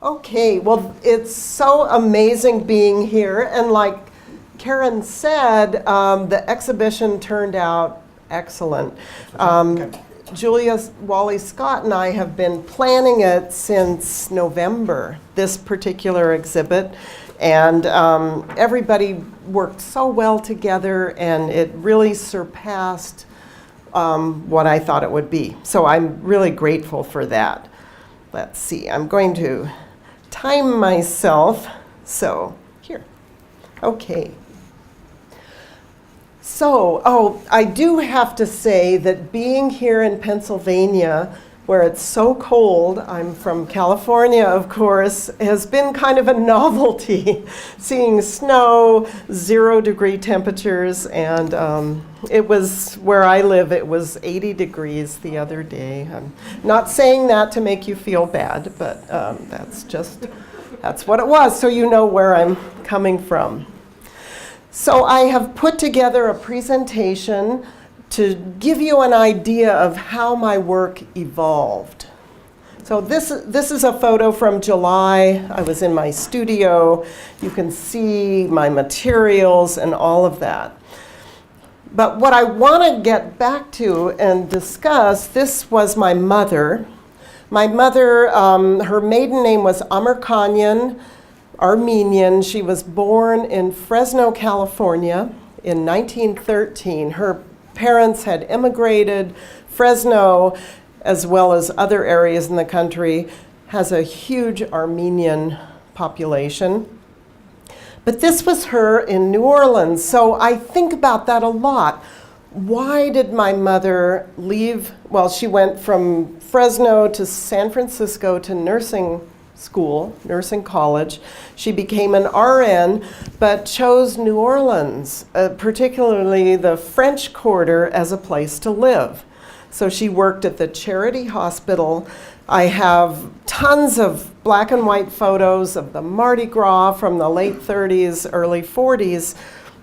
Okay, well, it's so amazing being here. And like Karen said, the exhibition turned out excellent. Julia Wally-Scott and I have been planning it since November, this particular exhibit. And everybody worked so well together, and it really surpassed what I thought it would be. So I'm really grateful for that. Let's see, I'm going to time myself. So here, okay. So, I do have to say that being here in Pennsylvania, where it's so cold, I'm from California, of course, has been kind of a novelty. Seeing snow, 0-degree temperatures, and it was, where I live, it was 80 degrees the other day. I'm not saying that to make you feel bad, but that's what it was, so you know where I'm coming from. So I have put together a presentation to give you an idea of how my work evolved. So this is a photo from July. I was in my studio. You can see my materials and all of that. But what I want to get back to and discuss, this was my mother. My mother, her maiden name was Amerkanyan, Armenian. She was born in Fresno, California in 1913. Her parents had immigrated. Fresno, as well as other areas in the country, has a huge Armenian population. But this was her in New Orleans, so I think about that a lot. Why did my mother leave? Well, she went from Fresno to San Francisco to nursing school, nursing college. She became an RN, but chose New Orleans, particularly the French Quarter, as a place to live. So she worked at the Charity Hospital. I have tons of black and white photos of the Mardi Gras from the late 30s, early 40s,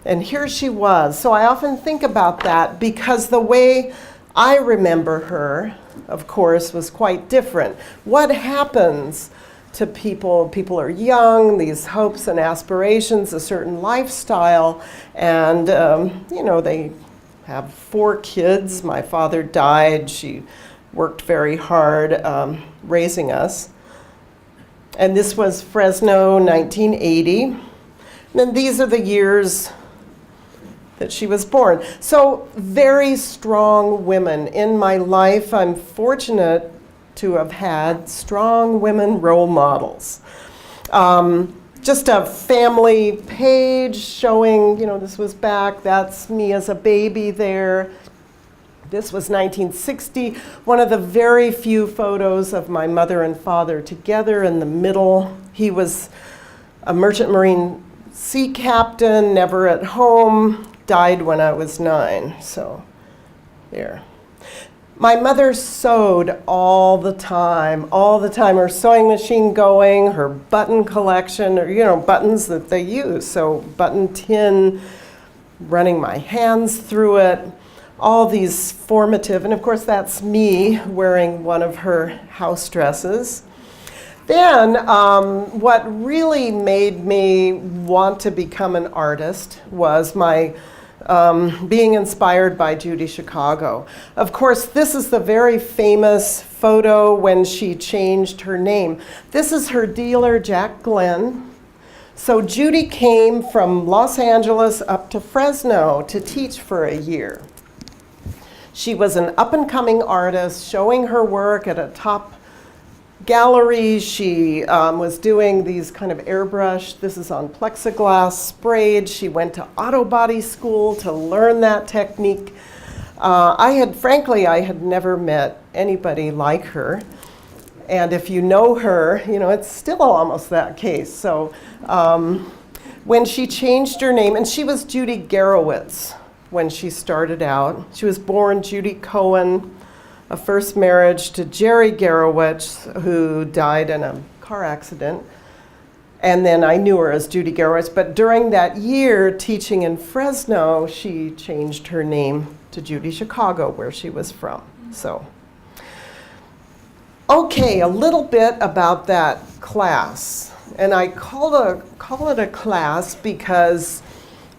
and here she was. So I often think about that because the way I remember her, of course, was quite different. What happens to people? People are young, these hopes and aspirations, a certain lifestyle, and they have 4 kids. My father died. She worked very hard raising us. And this was Fresno, 1980. And then these are the years that she was born. So very strong women in my life. I'm fortunate to have had strong women role models. Just a family page showing, this was back, that's me as a baby there. This was 1960, one of the very few photos of my mother and father together in the middle. He was a merchant marine sea captain, never at home, died when I was 9, so there. My mother sewed all the time, her sewing machine going, her button collection, or buttons that they use, so button tin, running my hands through it, all these formative, and of course that's me wearing one of her house dresses. Then what really made me want to become an artist was my being inspired by Judy Chicago. Of course, this is the very famous photo when she changed her name. This is her dealer, Jack Glenn. So Judy came from Los Angeles up to Fresno to teach for a year. She was an up-and-coming artist showing her work at a top gallery. She was doing these kind of airbrush, this is on plexiglass, sprayed. She went to auto body school to learn that technique. I had never met anybody like her. And if you know her, it's still almost that case. So when she changed her name, and she was Judy Garowitz when she started out. She was born Judy Cohen, a first marriage to Jerry Garowitz, who died in a car accident. And then I knew her as Judy Garowitz, but during that year teaching in Fresno, she changed her name to Judy Chicago, where she was from. So Okay, a little bit about that class. And I call it a class because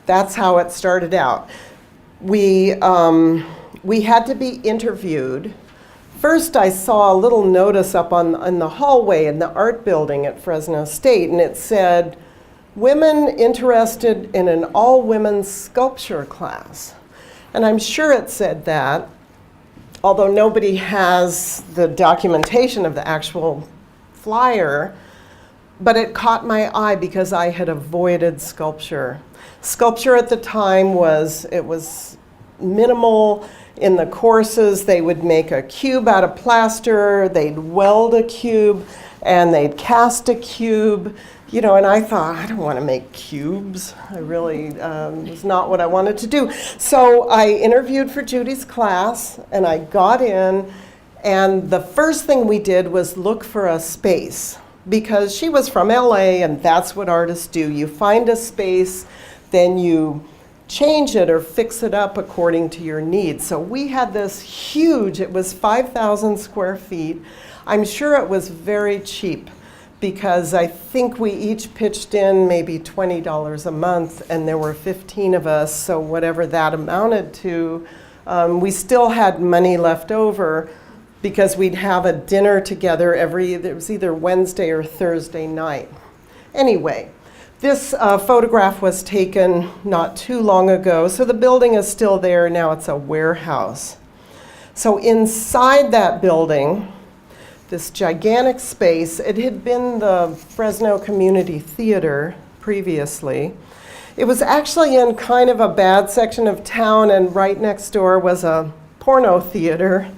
that's how it started out. We had to be interviewed. First, I saw a little notice up in the hallway in the art building at Fresno State, and it said, "Women interested in an all-women's sculpture class." And I'm sure it said that, although nobody has the documentation of the actual flyer, but it caught my eye because I had avoided sculpture. Sculpture at the time was minimal. In the courses, they would make a cube out of plaster, they'd weld a cube, and they'd cast a cube. You know, and I thought, I don't want to make cubes. I really, was not what I wanted to do. So I interviewed for Judy's class, and I got in, and the first thing we did was look for a space, because she was from LA, and that's what artists do. You find a space, then you change it or fix it up according to your needs. So we had this huge, it was 5,000 square feet. I'm sure it was very cheap, because I think we each pitched in maybe $20 a month, and there were 15 of us, so whatever that amounted to, we still had money left over because we'd have a dinner together it was either Wednesday or Thursday night. Anyway, this photograph was taken not too long ago, so the building is still there. Now it's a warehouse. So inside that building, this gigantic space, it had been the Fresno Community Theater previously. It was actually in kind of a bad section of town, and right next door was a porno theater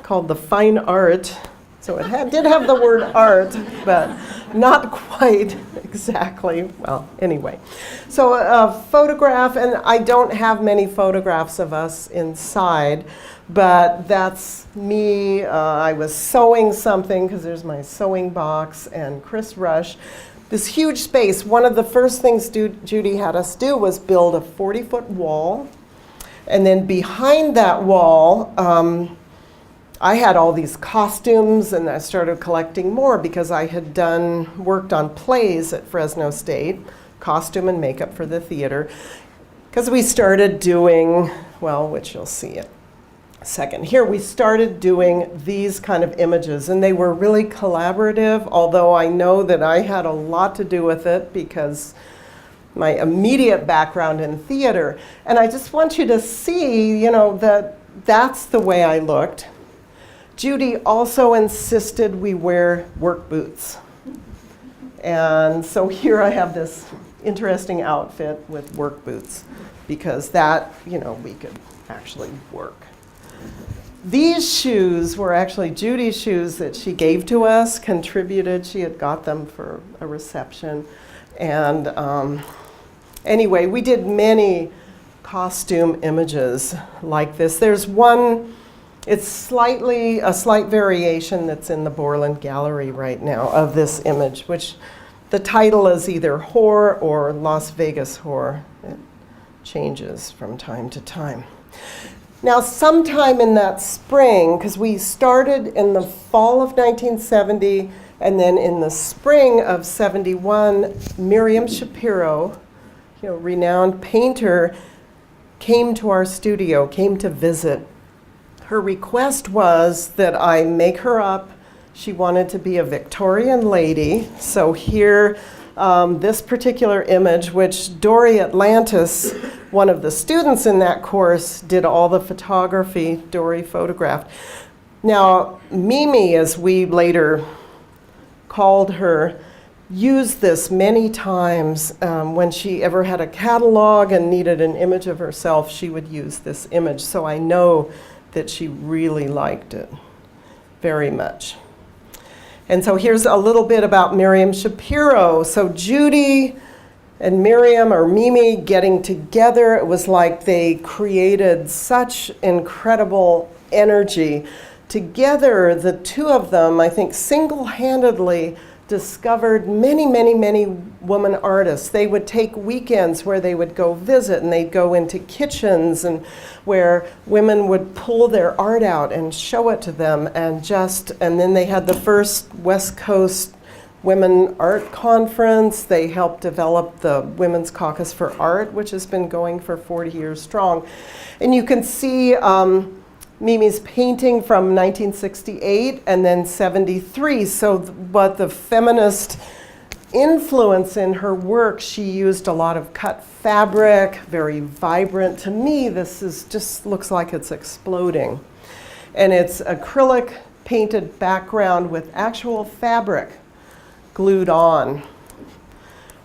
called the Fine Art. So it did have the word art, but not quite exactly. Well, anyway. So a photograph, and I don't have many photographs of us inside, but that's me. I was sewing something, because there's my sewing box, and Chris Rush. This huge space. One of the first things Judy had us do was build a 40-foot wall. And then behind that wall, I had all these costumes, and I started collecting more because I had worked on plays at Fresno State, costume and makeup for the theater, because we started doing, well, which you'll see in a second. Here, we started doing these kind of images, and they were really collaborative, although I know that I had a lot to do with it because my immediate background in theater. And I just want you to see, you know, that that's the way I looked. Judy also insisted we wear work boots. And so here I have this interesting outfit with work boots, because that, you know, we could actually work. These shoes were actually Judy's shoes that she gave to us, contributed. She had got them for a reception. And anyway, we did many costume images like this. There's one. It's a slight variation that's in the Borland Gallery right now of this image, which the title is either Whore or Las Vegas Whore. It changes from time to time. Now, sometime in that spring, because we started in the fall of 1970, and then in the spring of 71, Miriam Shapiro, you know, renowned painter, came to our studio, came to visit. Her request was that I make her up. She wanted to be a Victorian lady. So here, this particular image, which Dory Atlantis, one of the students in that course, did all the photography. Dory photographed. Now, Mimi, as we later called her, used this many times. When she ever had a catalog and needed an image of herself, she would use this image. So I know that she really liked it very much. And so here's a little bit about Miriam Shapiro. So Judy and Miriam, or Mimi, getting together, it was like they created such incredible energy. Together, the two of them, I think, single-handedly discovered many, many, many woman artists. They would take weekends where they would go visit, and they'd go into kitchens and where women would pull their art out and show it to them, and then they had the first West Coast Women Art Conference. They helped develop the Women's Caucus for Art, which has been going for 40 years strong. And you can see Mimi's painting from 1968 and then 73. But the feminist influence in her work, she used a lot of cut fabric, very vibrant. To me, this just looks like it's exploding. And it's acrylic painted background with actual fabric glued on.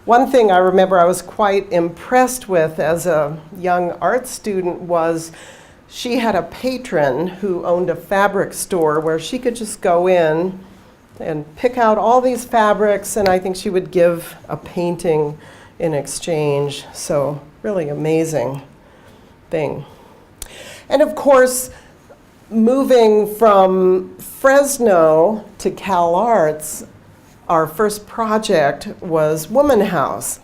One thing I remember I was quite impressed with as a young art student was she had a patron who owned a fabric store where she could just go in and pick out all these fabrics, and I think she would give a painting in exchange. So really amazing thing. And of course, moving from Fresno to Cal Arts, our first project was Woman House.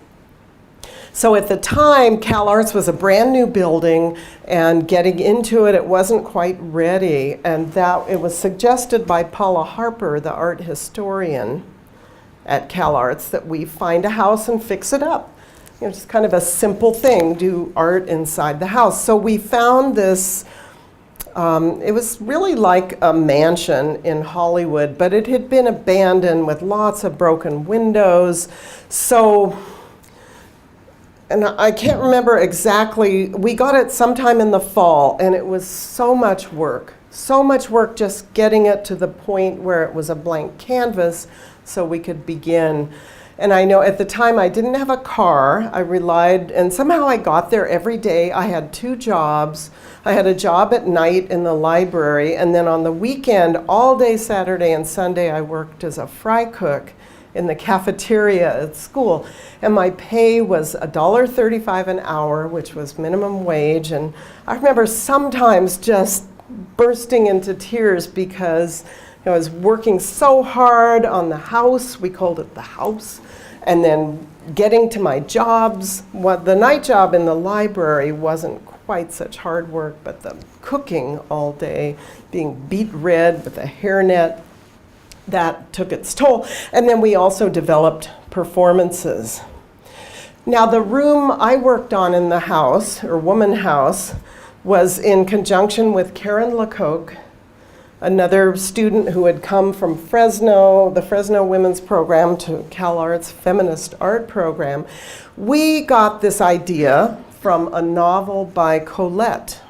So at the time, Cal Arts was a brand new building, and getting into it, it wasn't quite ready. And it was suggested by Paula Harper, the art historian at Cal Arts, that we find a house and fix it up. You know, just kind of a simple thing, do art inside the house. So we found this, it was really like a mansion in Hollywood, but it had been abandoned with lots of broken windows. And I can't remember exactly, we got it sometime in the fall, and it was so much work just getting it to the point where it was a blank canvas so we could begin. And I know at the time I didn't have a car. I relied, and somehow I got there every day. I had 2 jobs. I had a job at night in the library, and then on the weekend, all day Saturday and Sunday, I worked as a fry cook in the cafeteria at school. And my pay was $1.35 an hour, which was minimum wage. And I remember sometimes just bursting into tears because I was working so hard on the house. We called it the house. And then getting to my jobs. The night job in the library wasn't quite such hard work, but the cooking all day, being beet red with a hairnet, that took its toll. And then we also developed performances. Now, the room I worked on in the house, or Woman House, was in conjunction with Karen Lecoq, another student who had come from Fresno, the Fresno Women's Program, to Cal Arts Feminist Art Program. We got this idea from a novel by Colette.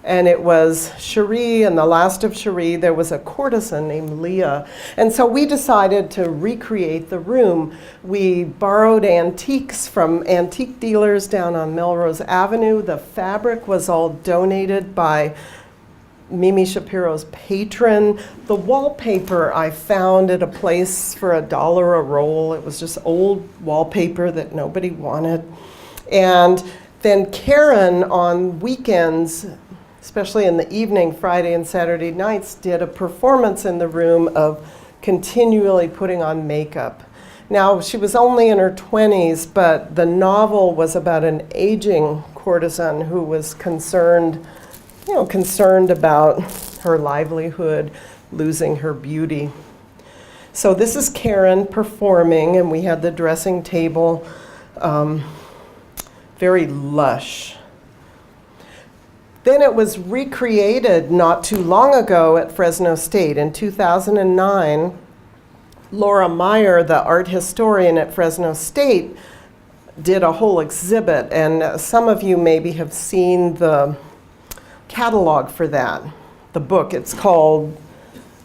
And it was Cherie, and the last of Cherie, there was a courtesan named Leah. And so we decided to recreate the room. We borrowed antiques from antique dealers down on Melrose Avenue. The fabric was all donated by Mimi Shapiro's patron. The wallpaper I found at a place for $1 a roll. It was just old wallpaper that nobody wanted. And then Karen on weekends, especially in the evening, Friday and Saturday nights, did a performance in the room of continually putting on makeup. Now, she was only in her 20s, but the novel was about an aging courtesan who was concerned about her livelihood, losing her beauty. So this is Karen performing, and we had the dressing table, very lush. Then it was recreated not too long ago at Fresno State. In 2009, Laura Meyer, the art historian at Fresno State, did a whole exhibit, and some of you maybe have seen the catalog for that, the book. It's called,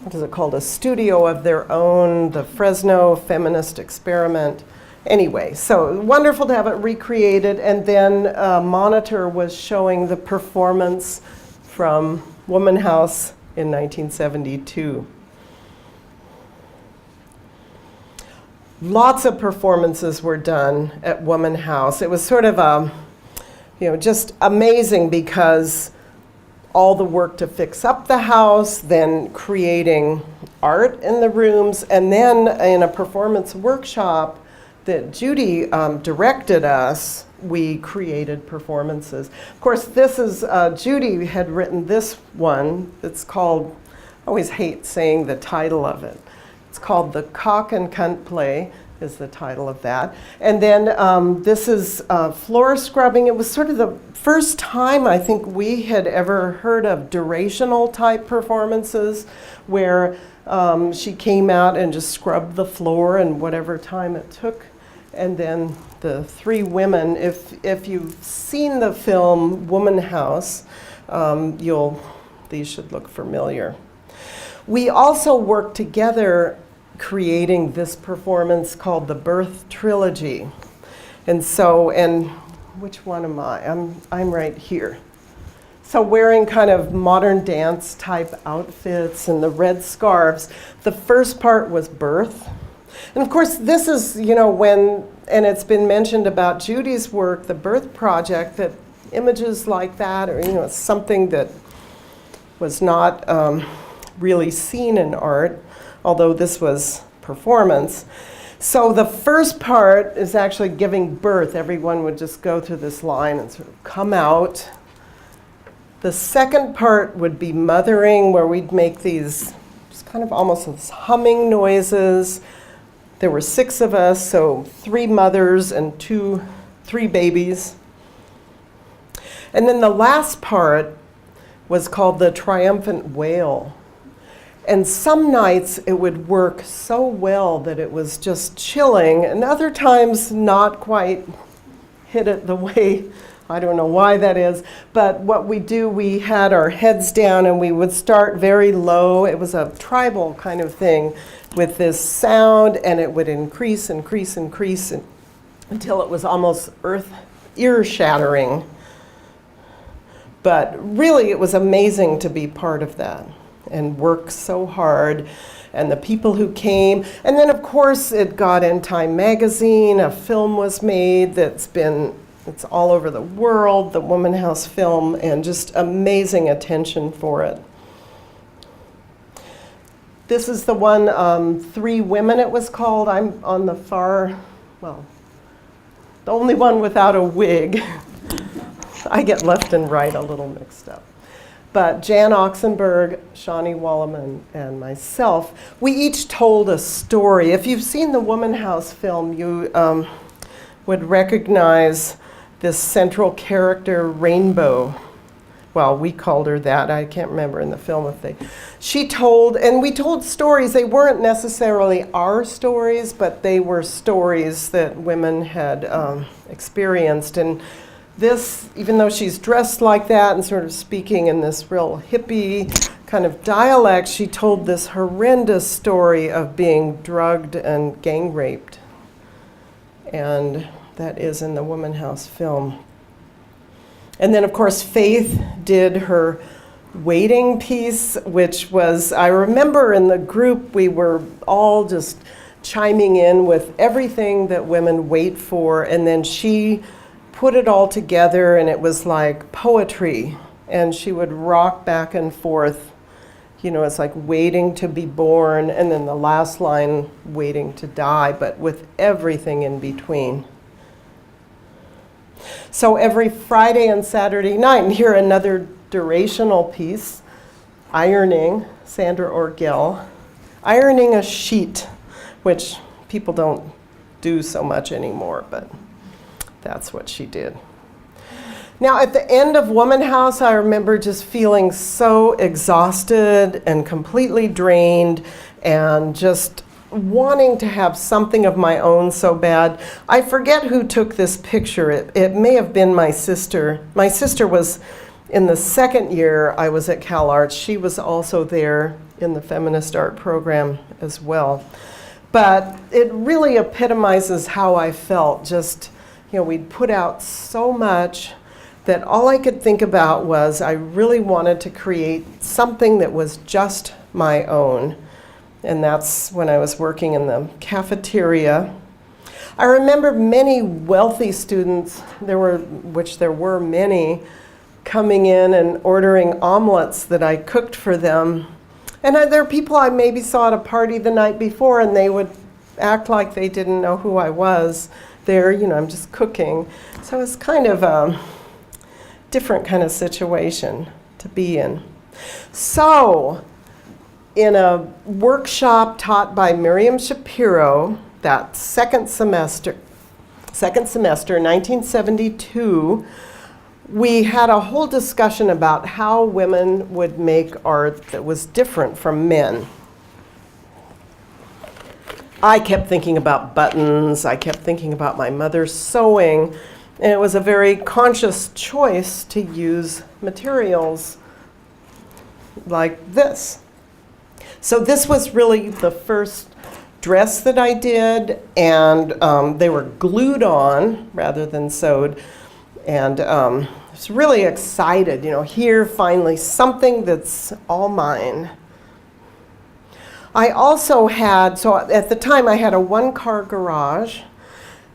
what is it called? A Studio of Their Own, the Fresno Feminist Experiment. Anyway, so wonderful to have it recreated, and then a monitor was showing the performance from Woman House in 1972. Lots of performances were done at Woman House. It was sort of just amazing because all the work to fix up the house, then creating art in the rooms, and then in a performance workshop that Judy directed us, we created performances. Of course, this is, Judy had written this one. It's called, I always hate saying the title of it. It's called The Cock and Cunt Play, is the title of that. And then this is floor scrubbing. It was sort of the first time I think we had ever heard of durational type performances where she came out and just scrubbed the floor and whatever time it took. And then the three women, if you've seen the film Woman House, these should look familiar. We also worked together creating this performance called the Birth Trilogy. And which one am I? I'm right here. So wearing kind of modern dance type outfits and the red scarves. The first part was birth. And of course, this is, and it's been mentioned about Judy's work, the Birth Project, that images like that, or, something that was not really seen in art, although this was performance. So the first part is actually giving birth. Everyone would just go through this line and sort of come out. The second part would be mothering, where we'd make these just kind of almost these humming noises. There were 6 of us, so 3 mothers and 3 babies. And then the last part was called the Triumphant Whale. And some nights it would work so well that it was just chilling, and other times not quite hit it the way, I don't know why that is, but what we had our heads down and we would start very low. It was a tribal kind of thing with this sound, and it would increase until it was almost ear-shattering. But really, it was amazing to be part of that and work so hard, and the people who came. And then, of course, it got in Time magazine. A film was made it's all over the world, the Woman House film, and just amazing attention for it. This is the one, 3 Women it was called. I'm on the the only one without a wig. I get left and right a little mixed up. But Jan Oxenberg, Shawnee Youdelman, and myself, we each told a story. If you've seen the Woman House film, you would recognize this central character, Rainbow. Well, we called her that. I can't remember in the film we told stories. They weren't necessarily our stories, but they were stories that women had experienced. And this, even though she's dressed like that and sort of speaking in this real hippie kind of dialect, she told this horrendous story of being drugged and gang raped. And that is in the Woman House film. And then, of course, Faith did her waiting piece, which was, I remember in the group, we were all just chiming in with everything that women wait for, and then she put it all together, and it was like poetry, and she would rock back and forth. It's like waiting to be born, and then the last line, waiting to die, but with everything in between. So every Friday and Saturday night, and here another durational piece, ironing, Sandra Orgel, ironing a sheet, which people don't do so much anymore, but that's what she did. Now, at the end of Woman House, I remember just feeling so exhausted and completely drained and just wanting to have something of my own so bad. I forget who took this picture. It may have been my sister. My sister was in the second year I was at Cal Arts. She was also there in the feminist art program as well. But it really epitomizes how I felt. Just, we'd put out so much that all I could think about was I really wanted to create something that was just my own. And that's when I was working in the cafeteria. I remember many wealthy students, there were many, coming in and ordering omelets that I cooked for them. And there are people I maybe saw at a party the night before, and they would act like they didn't know who I was. There, I'm just cooking. So it's kind of a different kind of situation to be in. So, in a workshop taught by Miriam Shapiro, that second semester, 1972, we had a whole discussion about how women would make art that was different from men. I kept thinking about buttons, I kept thinking about my mother's sewing, and it was a very conscious choice to use materials like this. So this was really the first dress that I did, and they were glued on rather than sewed. And I was really excited, here finally something that's all mine. I also had, so at the time I had a one-car garage.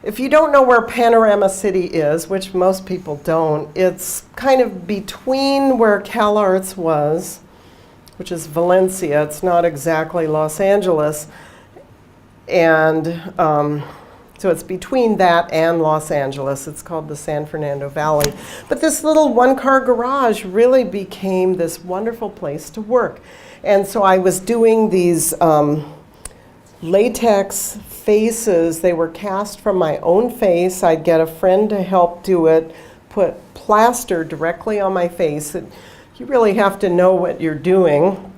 If you don't know where Panorama City is, which most people don't, it's kind of between where CalArts was, which is Valencia. It's not exactly Los Angeles. And so it's between that and Los Angeles. It's called the San Fernando Valley. But this little one-car garage really became this wonderful place to work. And so I was doing these latex faces. They were cast from my own face. I'd get a friend to help do it, put plaster directly on my face. You really have to know what you're doing,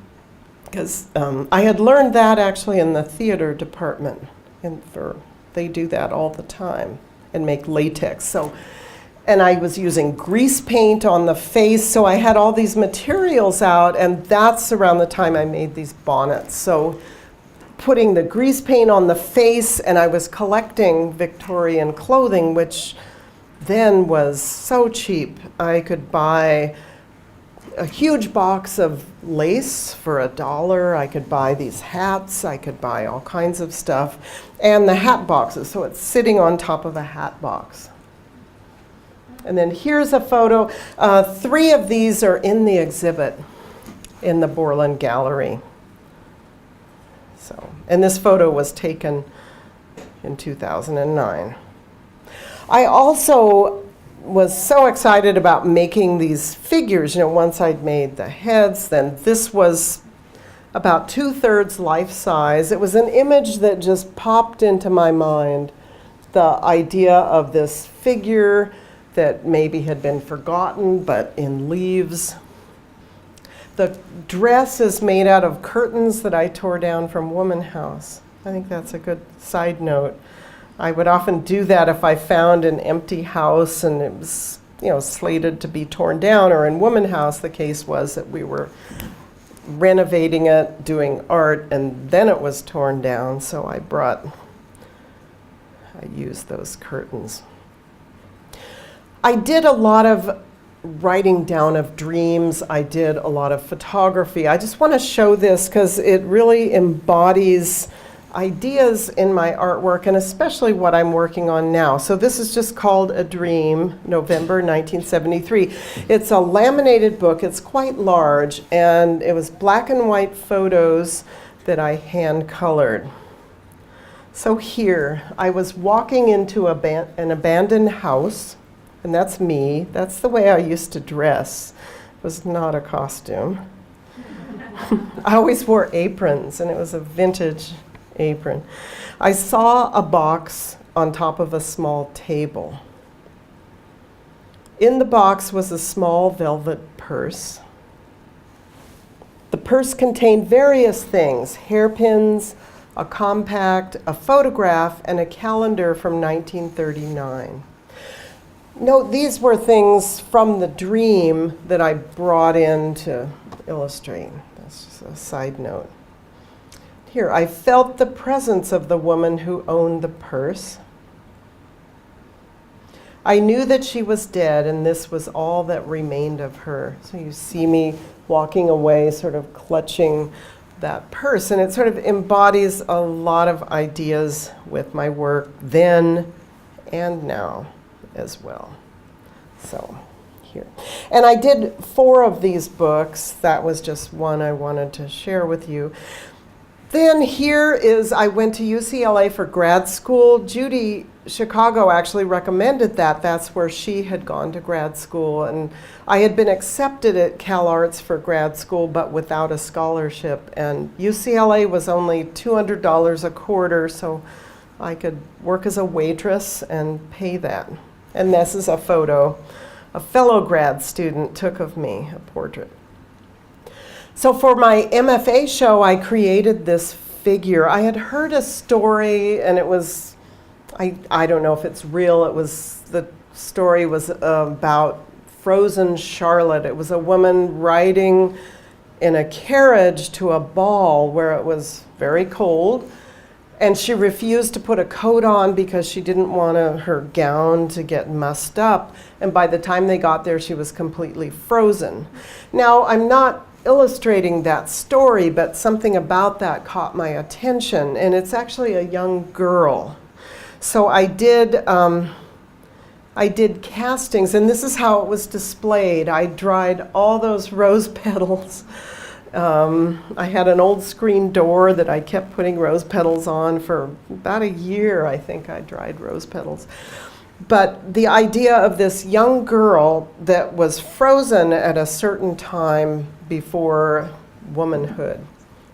because I had learned that actually in the theater department. They do that all the time and make latex. And I was using grease paint on the face, so I had all these materials out, and that's around the time I made these bonnets. So putting the grease paint on the face, and I was collecting Victorian clothing, which then was so cheap. I could buy a huge box of lace for $1. I could buy these hats. I could buy all kinds of stuff. And the hat boxes, so it's sitting on top of a hat box. And then here's a photo. 3 of these are in the exhibit in the Borland Gallery. And this photo was taken in 2009. I also was so excited about making these figures. Once I'd made the heads, then this was about 2/3 life size. It was an image that just popped into my mind. The idea of this figure that maybe had been forgotten, but in leaves. The dress is made out of curtains that I tore down from Woman House. I think that's a good side note. I would often do that if I found an empty house and it was, slated to be torn down, or in Woman House, the case was that we were renovating it, doing art, and then it was torn down, so I used those curtains. I did a lot of writing down of dreams. I did a lot of photography. I just want to show this because it really embodies ideas in my artwork, and especially what I'm working on now. So this is just called A Dream, November 1973. It's a laminated book. It's quite large, and it was black and white photos that I hand colored. So here, I was walking into an abandoned house, and that's me. That's the way I used to dress. It was not a costume. I always wore aprons, and it was a vintage apron. I saw a box on top of a small table. In the box was a small velvet purse. The purse contained various things: hairpins, a compact, a photograph, and a calendar from 1939. Note, these were things from the dream that I brought in to illustrate. That's just a side note. Here, I felt the presence of the woman who owned the purse. I knew that she was dead, and this was all that remained of her. So you see me walking away, sort of clutching that purse, and it sort of embodies a lot of ideas with my work then and now as well. So here. And I did 4 of these books. That was just one I wanted to share with you. Then here is, I went to UCLA for grad school. Judy Chicago actually recommended that. That's where she had gone to grad school. And I had been accepted at Cal Arts for grad school, but without a scholarship. And UCLA was only $200 a quarter, so I could work as a waitress and pay that. And this is a photo a fellow grad student took of me, a portrait. So for my MFA show, I created this figure. I had heard a story, and it was, I don't know if it's real. It was, the story was about frozen Charlotte. It was a woman riding in a carriage to a ball where it was very cold, and she refused to put a coat on because she didn't want her gown to get mussed up. And by the time they got there, she was completely frozen. Now, I'm not illustrating that story, but something about that caught my attention, and it's actually a young girl. So I did castings, and this is how it was displayed. I dried all those rose petals. I had an old screen door that I kept putting rose petals on for about a year. I think I dried rose petals. But the idea of this young girl that was frozen at a certain time before womanhood,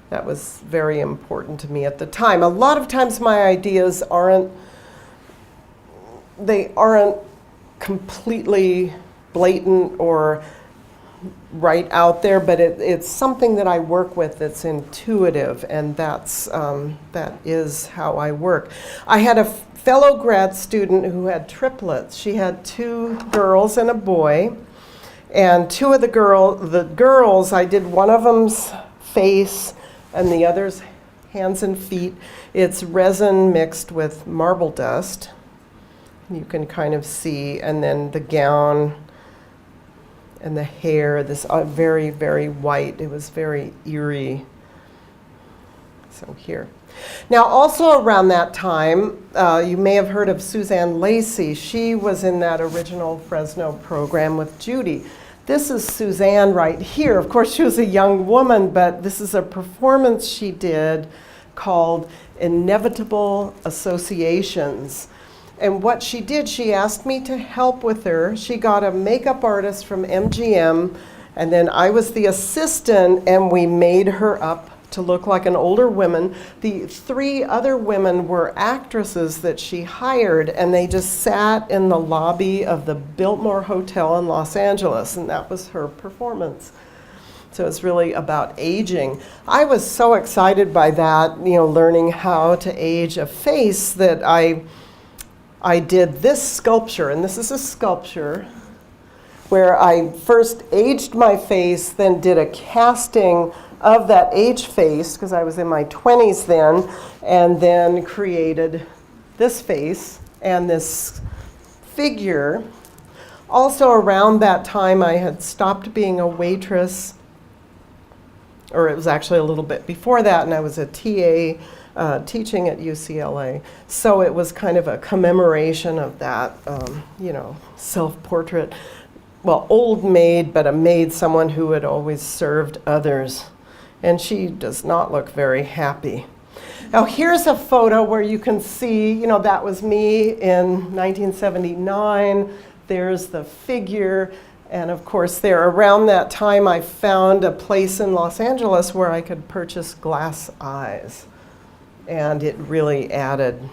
that was very important to me at the time. A lot of times my ideas aren't completely blatant or right out there, but it's something that I work with that's intuitive, and that is how I work. I had a fellow grad student who had triplets. She had 2 girls and a boy, and 2 of the girls, I did one of them's face and the other's hands and feet. It's resin mixed with marble dust. You can kind of see, and then the gown and the hair, this very, very white. It was very eerie. So here. Now, also around that time, you may have heard of Suzanne Lacy. She was in that original Fresno program with Judy. This is Suzanne right here. Of course, she was a young woman, but this is a performance she did called Inevitable Associations. And what she did, she asked me to help with her. She got a makeup artist from MGM, and then I was the assistant, and we made her up to look like an older woman. The 3 other women were actresses that she hired, and they just sat in the lobby of the Biltmore Hotel in Los Angeles, and that was her performance. So it's really about aging. I was so excited by that, learning how to age a face, that I did this sculpture, and this is a sculpture where I first aged my face, then did a casting of that aged face, because I was in my 20s then, and then created this face and this figure. Also around that time, I had stopped being a waitress, or it was actually a little bit before that, and I was a TA teaching at UCLA. So it was kind of a commemoration of that, self-portrait. Well, old maid, but a maid, someone who had always served others. And she does not look very happy. Now here's a photo where you can see, that was me in 1979. There's the figure. And of course, there around that time, I found a place in Los Angeles where I could purchase glass eyes. And it really added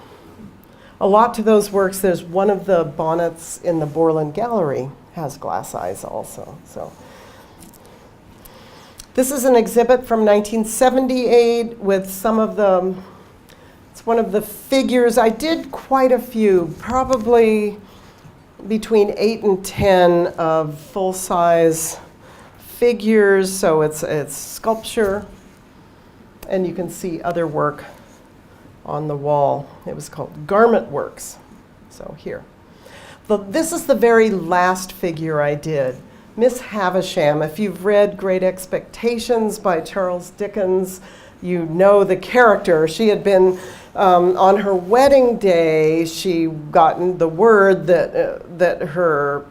a lot to those works. There's one of the bonnets in the Borland Gallery has glass eyes also. So this is an exhibit from 1978 with some of it's one of the figures. I did quite a few, probably between 8 and 10 of full-size figures. So it's sculpture, and you can see other work on the wall. It was called Garment Works. So here. This is the very last figure I did. Miss Havisham. If you've read Great Expectations by Charles Dickens, you know the character. She had been, on her wedding day, she gotten the word that her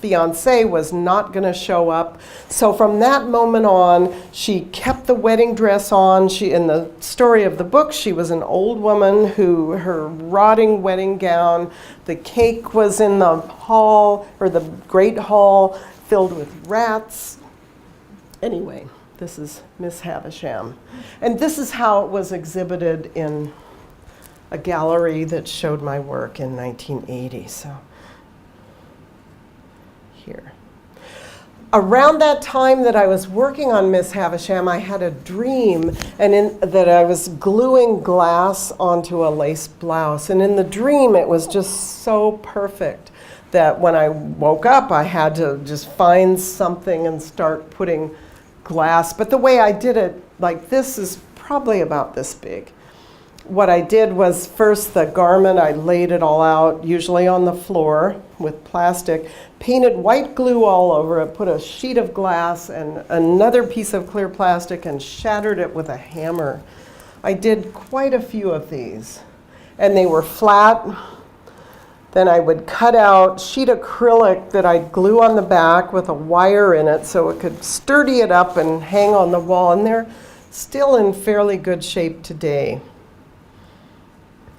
fiance was not going to show up. So from that moment on, she kept the wedding dress on. In the story of the book, she was an old woman who, her rotting wedding gown, the cake was in the hall, or the great hall, filled with rats. Anyway, this is Miss Havisham. And this is how it was exhibited in a gallery that showed my work in 1980. So here. Around that time that I was working on Miss Havisham, I had a dream that I was gluing glass onto a lace blouse. And in the dream, it was just so perfect that when I woke up, I had to just find something and start putting glass. But the way I did it, like this, is probably about this big. What I did was first the garment, I laid it all out, usually on the floor with plastic, painted white glue all over it, put a sheet of glass and another piece of clear plastic and shattered it with a hammer. I did quite a few of these, and they were flat. Then I would cut out sheet acrylic that I'd glue on the back with a wire in it so it could sturdy it up and hang on the wall, and they're still in fairly good shape today.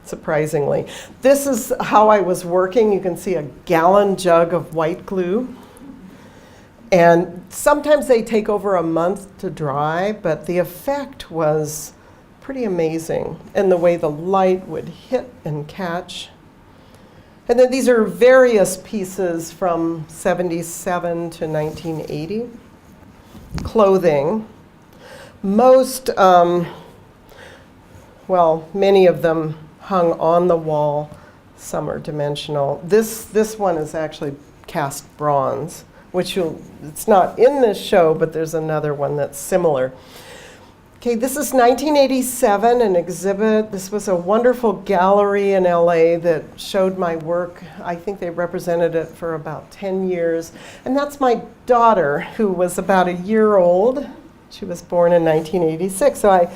Surprisingly. This is how I was working. You can see a gallon jug of white glue. And sometimes they take over a month to dry, but the effect was pretty amazing. And the way the light would hit and catch. And then these are various pieces from 77 to 1980. Clothing. Most, many of them hung on the wall. Some are dimensional. This one is actually cast bronze, which it's not in this show, but there's another one that's similar. Okay, this is 1987, an exhibit. This was a wonderful gallery in LA that showed my work. I think they represented it for about 10 years. And that's my daughter, who was about a year old. She was born in 1986. So I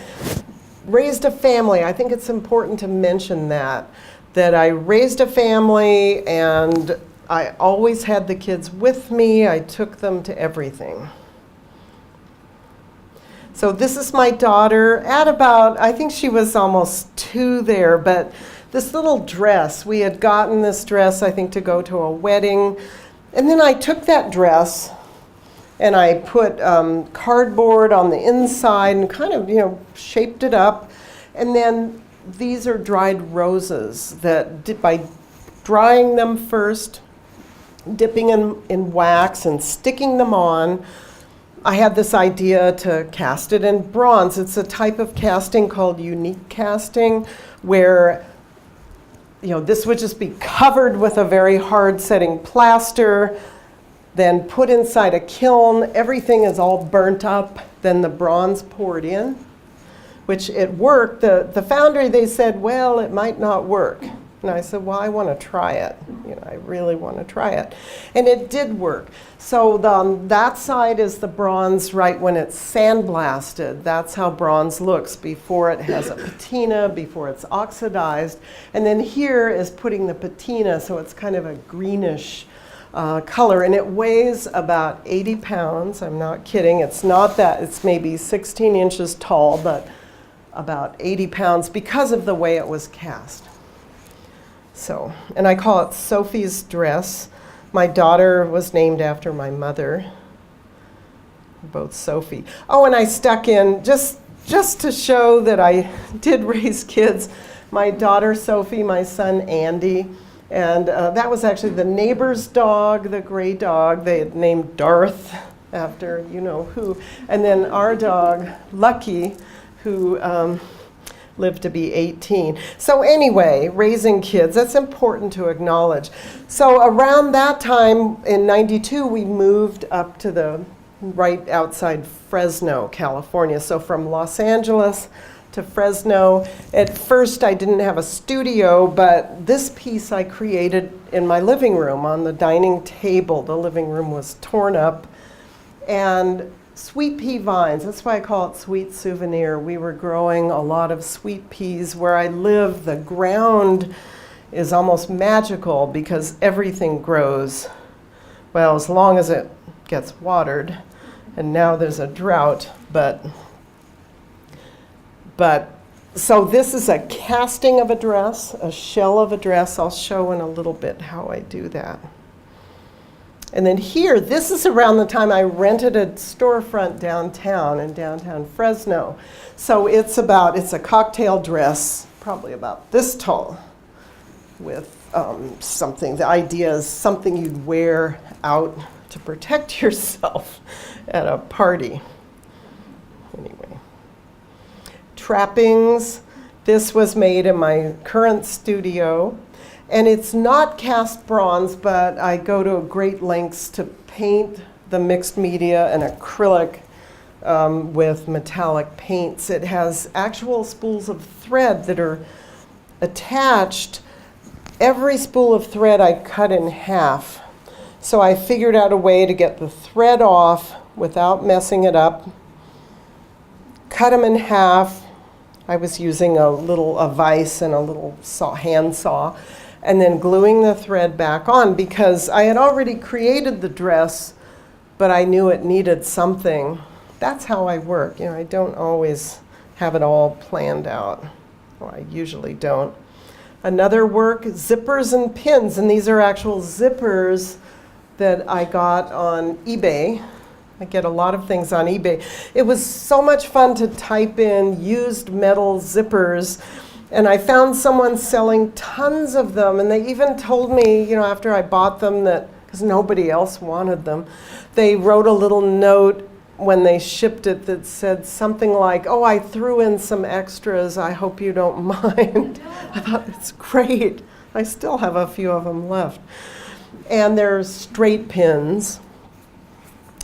raised a family. I think it's important to mention that I raised a family and I always had the kids with me. I took them to everything. So this is my daughter at about, I think she was almost 2 there, but this little dress, we had gotten this dress, I think, to go to a wedding. And then I took that dress and I put cardboard on the inside and kind of, shaped it up. And then these are dried roses that by drying them first, dipping in wax and sticking them on, I had this idea to cast it in bronze. It's a type of casting called unique casting, where this would just be covered with a very hard setting plaster, then put inside a kiln. Everything is all burnt up, then the bronze poured in, which it worked. The foundry, they said, well, it might not work. And I said, well, I want to try it. I really want to try it. And it did work. So that side is the bronze right when it's sandblasted. That's how bronze looks before it has a patina, before it's oxidized. And then here is putting the patina, so it's kind of a greenish color. And it weighs about 80 pounds. I'm not kidding. It's not that. It's maybe 16 inches tall, but about 80 pounds because of the way it was cast. So, and I call it Sophie's dress. My daughter was named after my mother, both Sophie. Oh, and I stuck in, just to show that I did raise kids, my daughter Sophie, my son Andy, and that was actually the neighbor's dog, the gray dog. They had named Darth after who. And then our dog, Lucky, who lived to be 18. So anyway, raising kids, that's important to acknowledge. So around that time, in 92, we moved up to the right outside Fresno, California. So from Los Angeles to Fresno. At first, I didn't have a studio, but this piece I created in my living room on the dining table. The living room was torn up. And sweet pea vines, that's why I call it Sweet Souvenir. We were growing a lot of sweet peas. Where I live, the ground is almost magical because everything grows well, as long as it gets watered. And now there's a drought, but so this is a casting of a dress, a shell of a dress. I'll show in a little bit how I do that. And then here, this is around the time I rented a storefront downtown in downtown Fresno. So it's a cocktail dress, probably about this tall, with something. The idea is something you'd wear out to protect yourself at a party. Anyway. Trappings. This was made in my current studio. And it's not cast bronze, but I go to great lengths to paint the mixed media and acrylic with metallic paints. It has actual spools of thread that are attached. Every spool of thread I cut in half. So I figured out a way to get the thread off without messing it up. Cut them in half. I was using a vise and a little hand saw, and then gluing the thread back on because I had already created the dress, but I knew it needed something. That's how I work. I don't always have it all planned out. Well, I usually don't. Another work, zippers and pins, and these are actual zippers that I got on eBay. I get a lot of things on eBay. It was so much fun to type in used metal zippers, and I found someone selling tons of them, and they even told me, after I bought them that, because nobody else wanted them, they wrote a little note when they shipped it that said something like, "Oh, I threw in some extras, I hope you don't mind." I thought, that's great. I still have a few of them left. And there's straight pins.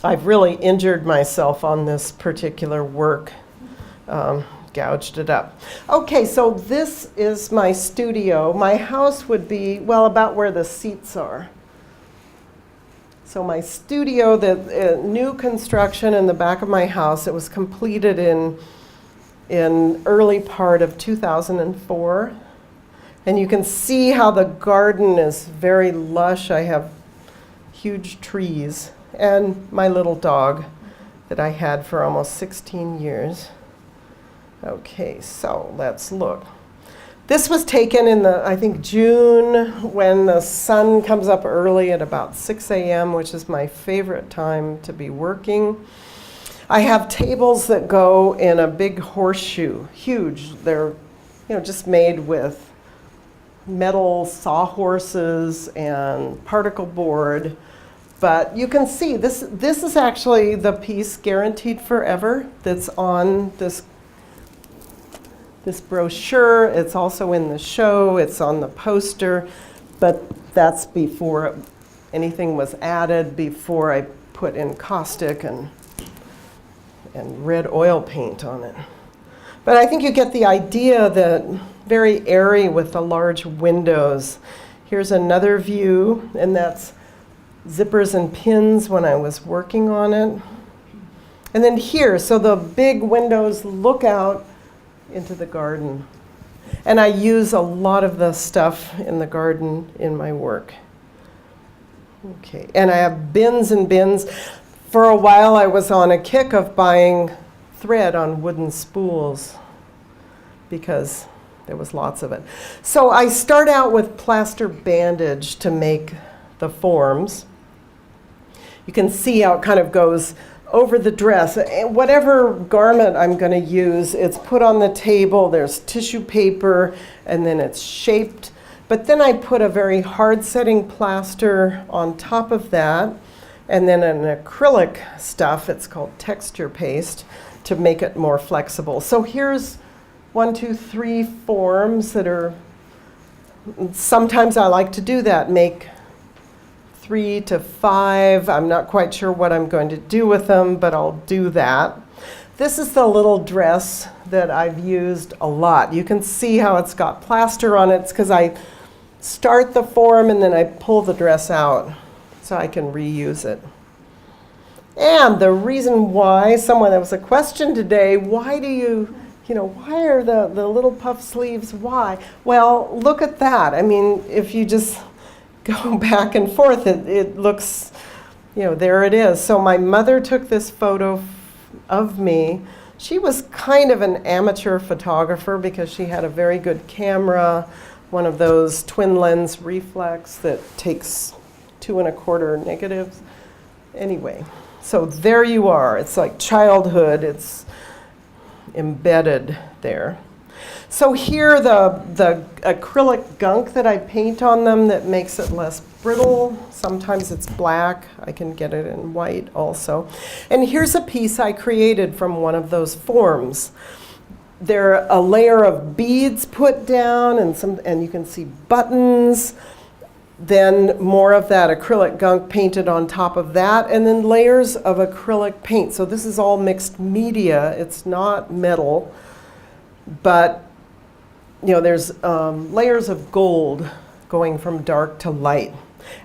I've really injured myself on this particular work, gouged it up. Okay, so this is my studio. My house would be, about where the seats are. So my studio, the new construction in the back of my house, it was completed in early part of 2004. And you can see how the garden is very lush. I have huge trees. And my little dog that I had for almost 16 years. Okay, so let's look. This was taken in I think June, when the sun comes up early at about 6 a.m., which is my favorite time to be working. I have tables that go in a big horseshoe, huge. They're just made with metal sawhorses and particle board. But you can see, this is actually the piece Guaranteed Forever that's on this brochure. It's also in the show. It's on the poster. But that's before anything was added, before I put Encaustic and red oil paint on it. But I think you get the idea that very airy with the large windows. Here's another view, and that's zippers and pins when I was working on it. And then here, so the big windows look out into the garden. And I use a lot of the stuff in the garden in my work. Okay, and I have bins and bins. For a while I was on a kick of buying thread on wooden spools because there was lots of it. So I start out with plaster bandage to make the forms. You can see how it kind of goes over the dress. Whatever garment I'm going to use, it's put on the table, there's tissue paper, and then it's shaped. But then I put a very hard setting plaster on top of that, and then an acrylic stuff, it's called texture paste, to make it more flexible. So here's 1, 2, 3 forms that are, sometimes I like to do that, make 3 to 5. I'm not quite sure what I'm going to do with them, but I'll do that. This is the little dress that I've used a lot. You can see how it's got plaster on it. It's because I start the form and then I pull the dress out so I can reuse it. And the reason why, there was a question today, why do you, why are the little puff sleeves, why? Well, look at that. I mean, if you just go back and forth, it looks there it is. So my mother took this photo of me. She was kind of an amateur photographer because she had a very good camera, one of those twin lens reflex that takes 2 1/4 negatives. Anyway, so there you are. It's like childhood. It's embedded there. So here, the acrylic gunk that I paint on them that makes it less brittle. Sometimes it's black. I can get it in white also. And here's a piece I created from one of those forms. There are a layer of beads put down, and you can see buttons. Then more of that acrylic gunk painted on top of that, and then layers of acrylic paint. So this is all mixed media. It's not metal, but there's layers of gold going from dark to light.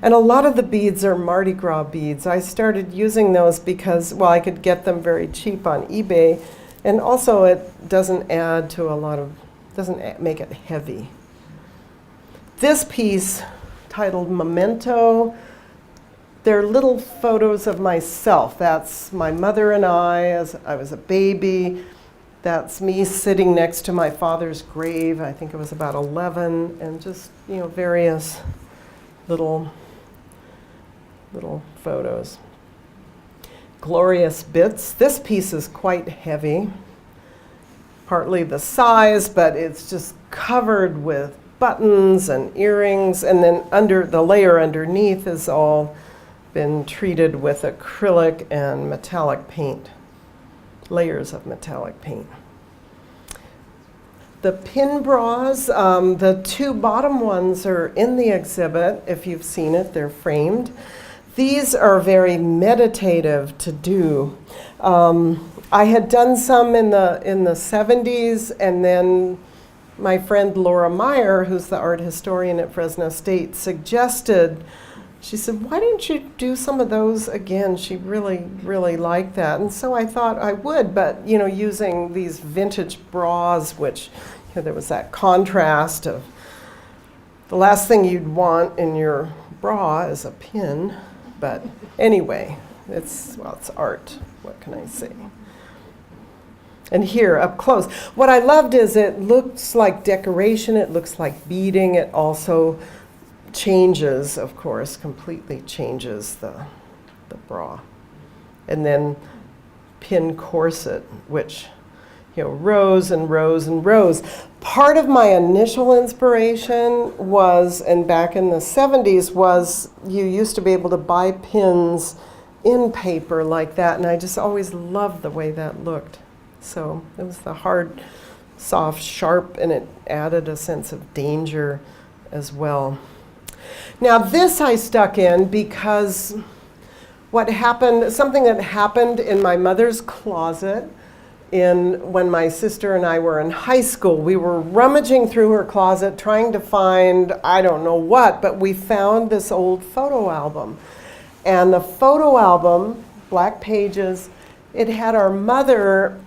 And a lot of the beads are Mardi Gras beads. I started using those because, well, I could get them very cheap on eBay, and also it doesn't add to doesn't make it heavy. This piece, titled Memento, they're little photos of myself. That's my mother and I as I was a baby. That's me sitting next to my father's grave. I think it was about 11, and just, various little photos. Glorious bits. This piece is quite heavy, partly the size, but it's just covered with buttons and earrings, and then the layer underneath has all been treated with acrylic and metallic paint, layers of metallic paint. The pin bras, the 2 bottom ones are in the exhibit. If you've seen it, they're framed. These are very meditative to do. I had done some in the 70s, and then my friend Laura Meyer, who's the art historian at Fresno State, suggested, she said, why don't you do some of those again? She really, really liked that. And so I thought I would, but using these vintage bras, which there was that contrast of the last thing you'd want in your bra is a pin. But anyway, it's art. What can I say? And here, up close. What I loved is it looks like decoration. It looks like beading. It also changes, of course, completely changes the bra. And then pin corset, which, rows and rows and rows. Part of my initial inspiration was, and back in the 70s, was you used to be able to buy pins in paper like that, and I just always loved the way that looked. So it was the hard, soft, sharp, and it added a sense of danger as well. Now this I stuck in because something that happened in my mother's closet when my sister and I were in high school. We were rummaging through her closet trying to find, I don't know what, but we found this old photo album. And the photo album, black pages, it had our mother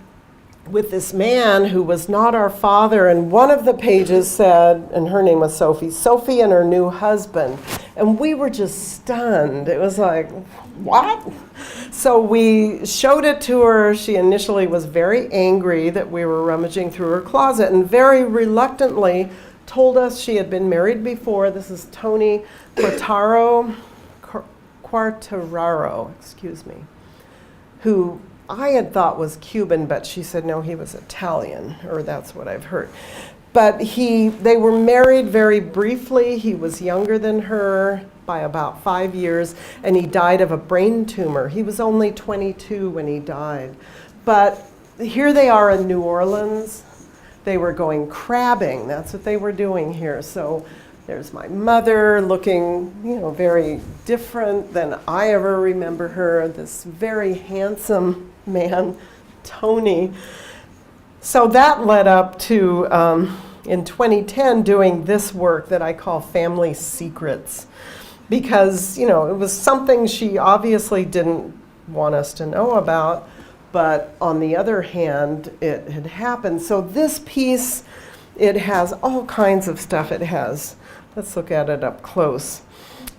with this man who was not our father, and one of the pages said, and her name was Sophie and her new husband. And we were just stunned. It was like, what? So we showed it to her. She initially was very angry that we were rummaging through her closet, and very reluctantly told us she had been married before. This is Tony Quartararo, who I had thought was Cuban, but she said, no, he was Italian, or that's what I've heard. But they were married very briefly. He was younger than her by about 5 years, and he died of a brain tumor. He was only 22 when he died. But here they are in New Orleans. They were going crabbing. That's what they were doing here. So there's my mother looking, very different than I ever remember her, this very handsome man, Tony. So that led up to, in 2010, doing this work that I call Family Secrets. Because, it was something she obviously didn't want us to know about, but on the other hand, it had happened. So this piece, it has all kinds of stuff. It has, let's look at it up close.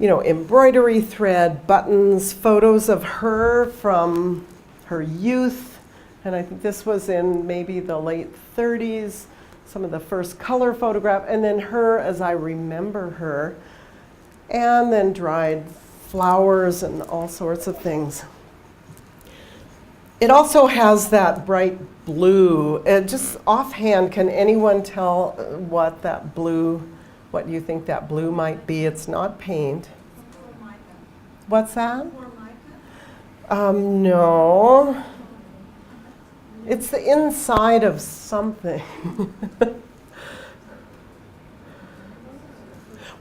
embroidery thread, buttons, photos of her from her youth. And I think this was in maybe the late 30s, some of the first color photograph, and then her as I remember her, and then dried flowers and all sorts of things. It also has that bright blue. Just offhand, can anyone tell what you think that blue might be? It's not paint. What's that? No. It's the inside of something.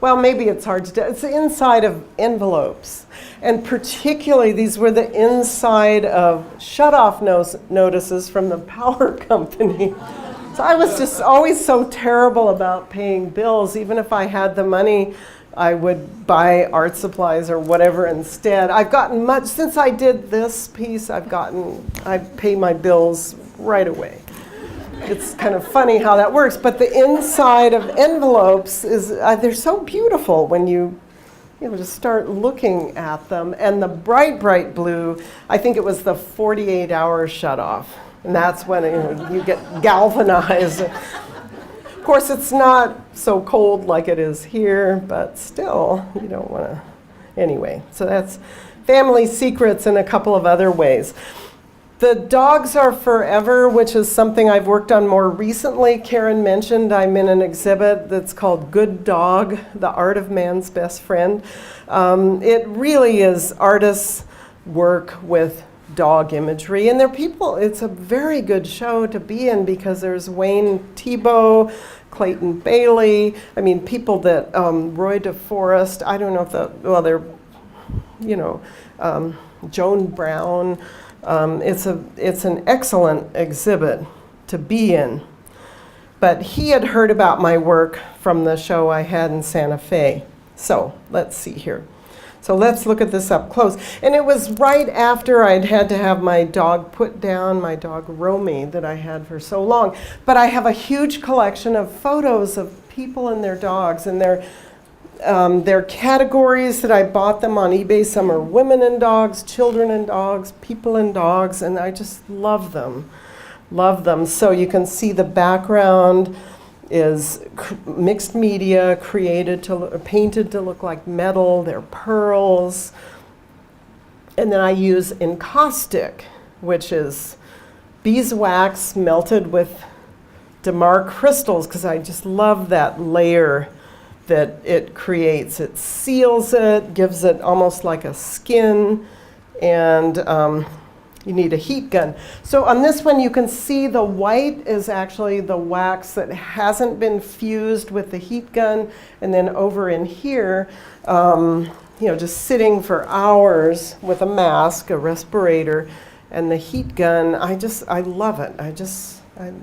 Well, maybe it's hard to tell. It's the inside of envelopes. And particularly, these were the inside of shut-off notices from the power company. So I was just always so terrible about paying bills. Even if I had the money, I would buy art supplies or whatever instead. I've gotten much, since I did this piece, I pay my bills right away. It's kind of funny how that works, but the inside of envelopes they're so beautiful when you just start looking at them. And the bright, bright blue, I think it was the 48-hour shut-off. And that's when you get galvanized. Of course, it's not so cold like it is here, but still, you don't want to. Anyway, so that's family secrets in a couple of other ways. The dogs are forever, which is something I've worked on more recently. Karen mentioned I'm in an exhibit that's called Good Dog, The Art of Man's Best Friend. It really is artists' work with dog imagery. And it's a very good show to be in because there's Wayne Thiebaud, Clayton Bailey, people that, Roy DeForest, I don't know if they're, Joan Brown. It's an excellent exhibit to be in. But he had heard about my work from the show I had in Santa Fe. So let's see here. So let's look at this up close. And it was right after I'd had to have my dog put down, my dog Romy that I had for so long. But I have a huge collection of photos of people and their dogs, and they're categories that I bought them on eBay. Some are women and dogs, children and dogs, people and dogs, and I just love them. Love them. So you can see the background is mixed media, painted to look like metal. They're pearls. And then I use Encaustic, which is beeswax melted with Damar crystals, because I just love that layer that it creates. It seals it, gives it almost like a skin, and you need a heat gun. So on this one, you can see the white is actually the wax that hasn't been fused with the heat gun, and then over in here, just sitting for hours with a mask, a respirator, and the heat gun. I love it. I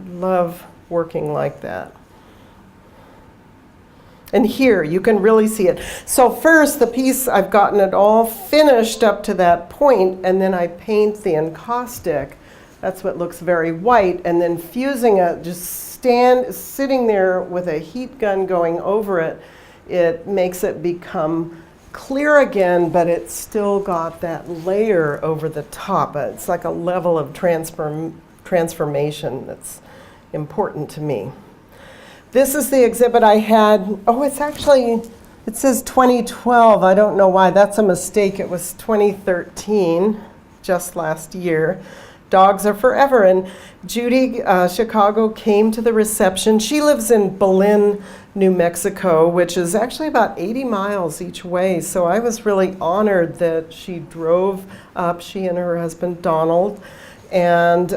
love working like that. And here, you can really see it. So first, the piece, I've gotten it all finished up to that point, and then I paint the encaustic. That's what looks very white. And then fusing it, just sitting there with a heat gun going over it, it makes it become clear again, but it's still got that layer over the top. It's like a level of transformation that's important to me. This is the exhibit I had. Oh, it says 2012. I don't know why. That's a mistake. It was 2013, just last year. Dogs Are Forever. And Judy, Chicago, came to the reception. She lives in Belen, New Mexico, which is actually about 80 miles each way. So I was really honored that she drove up, she and her husband, Donald. And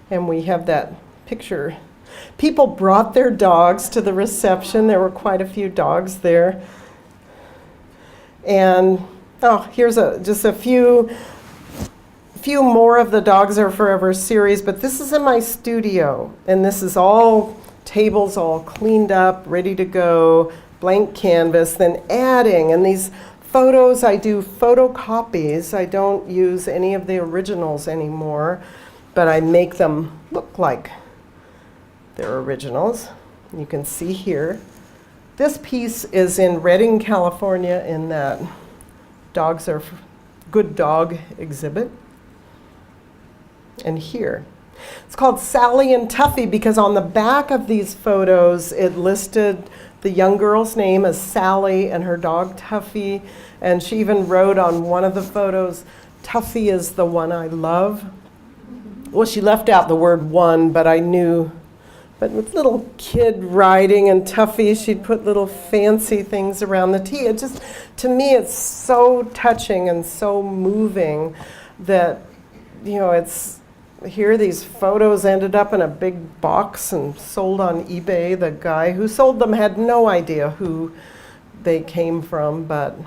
we have that picture. People brought their dogs to the reception. There were quite a few dogs there. And here's just a few more of the Dogs Are Forever series, but this is in my studio, and this is all tables all cleaned up, ready to go, blank canvas, then adding, and these photos, I do photocopies. I don't use any of the originals anymore, but I make them look like they're originals. You can see here. This piece is in Redding, California, in that Dogs Are Good Dog exhibit. And here. It's called Sally and Tuffy because on the back of these photos, it listed the young girl's name as Sally and her dog Tuffy. And she even wrote on one of the photos, Tuffy is the one I love. Well, she left out the word one, but I knew. But with little kid riding and Tuffy, she'd put little fancy things around the T. It just, to me, it's so touching and so moving that, you know, it's, here these photos ended up in a big box and sold on eBay. The guy who sold them had no idea who they came from, but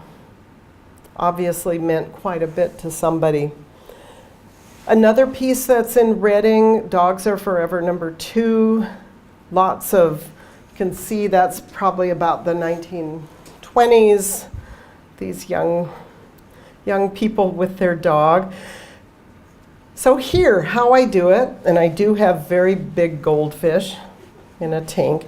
obviously meant quite a bit to somebody. Another piece that's in Redding, Dogs Are Forever #2. Lots of, you can see that's probably about the 1920s. These young people with their dog. So here, how I do it, and I do have very big goldfish in a tank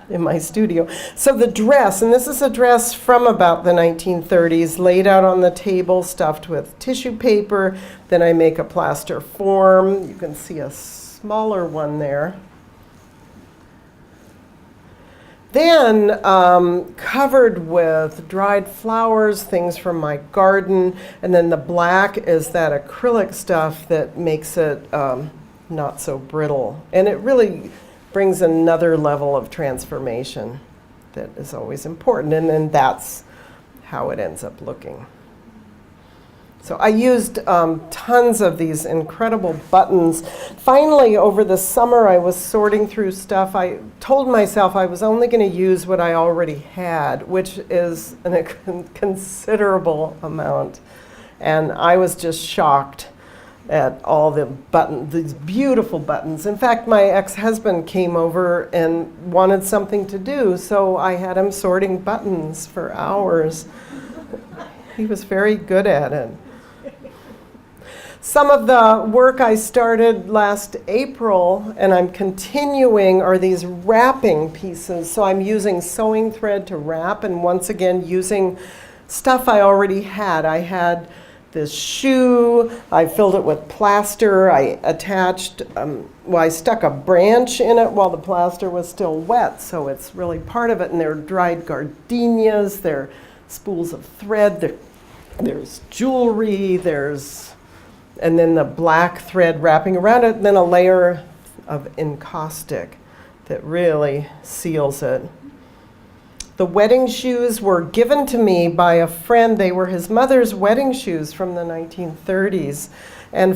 in my studio. So the dress, and this is a dress from about the 1930s, laid out on the table, stuffed with tissue paper. Then I make a plaster form. You can see a smaller one there. Then covered with dried flowers, things from my garden, and then the black is that acrylic stuff that makes it not so brittle. And it really brings another level of transformation that is always important, and then that's how it ends up looking. So I used tons of these incredible buttons. Finally, over the summer, I was sorting through stuff. I told myself I was only going to use what I already had, which is a considerable amount. And I was just shocked at all the buttons, these beautiful buttons. In fact, my ex-husband came over and wanted something to do, so I had him sorting buttons for hours. He was very good at it. Some of the work I started last April, and I'm continuing, are these wrapping pieces. So I'm using sewing thread to wrap, and once again using stuff I already had. I had this shoe, I filled it with plaster, I attached, I stuck a branch in it while the plaster was still wet, so it's really part of it, and there are dried gardenias, there are spools of thread, there's jewelry, and then the black thread wrapping around it, and then a layer of encaustic that really seals it. The wedding shoes were given to me by a friend. They were his mother's wedding shoes from the 1930s. And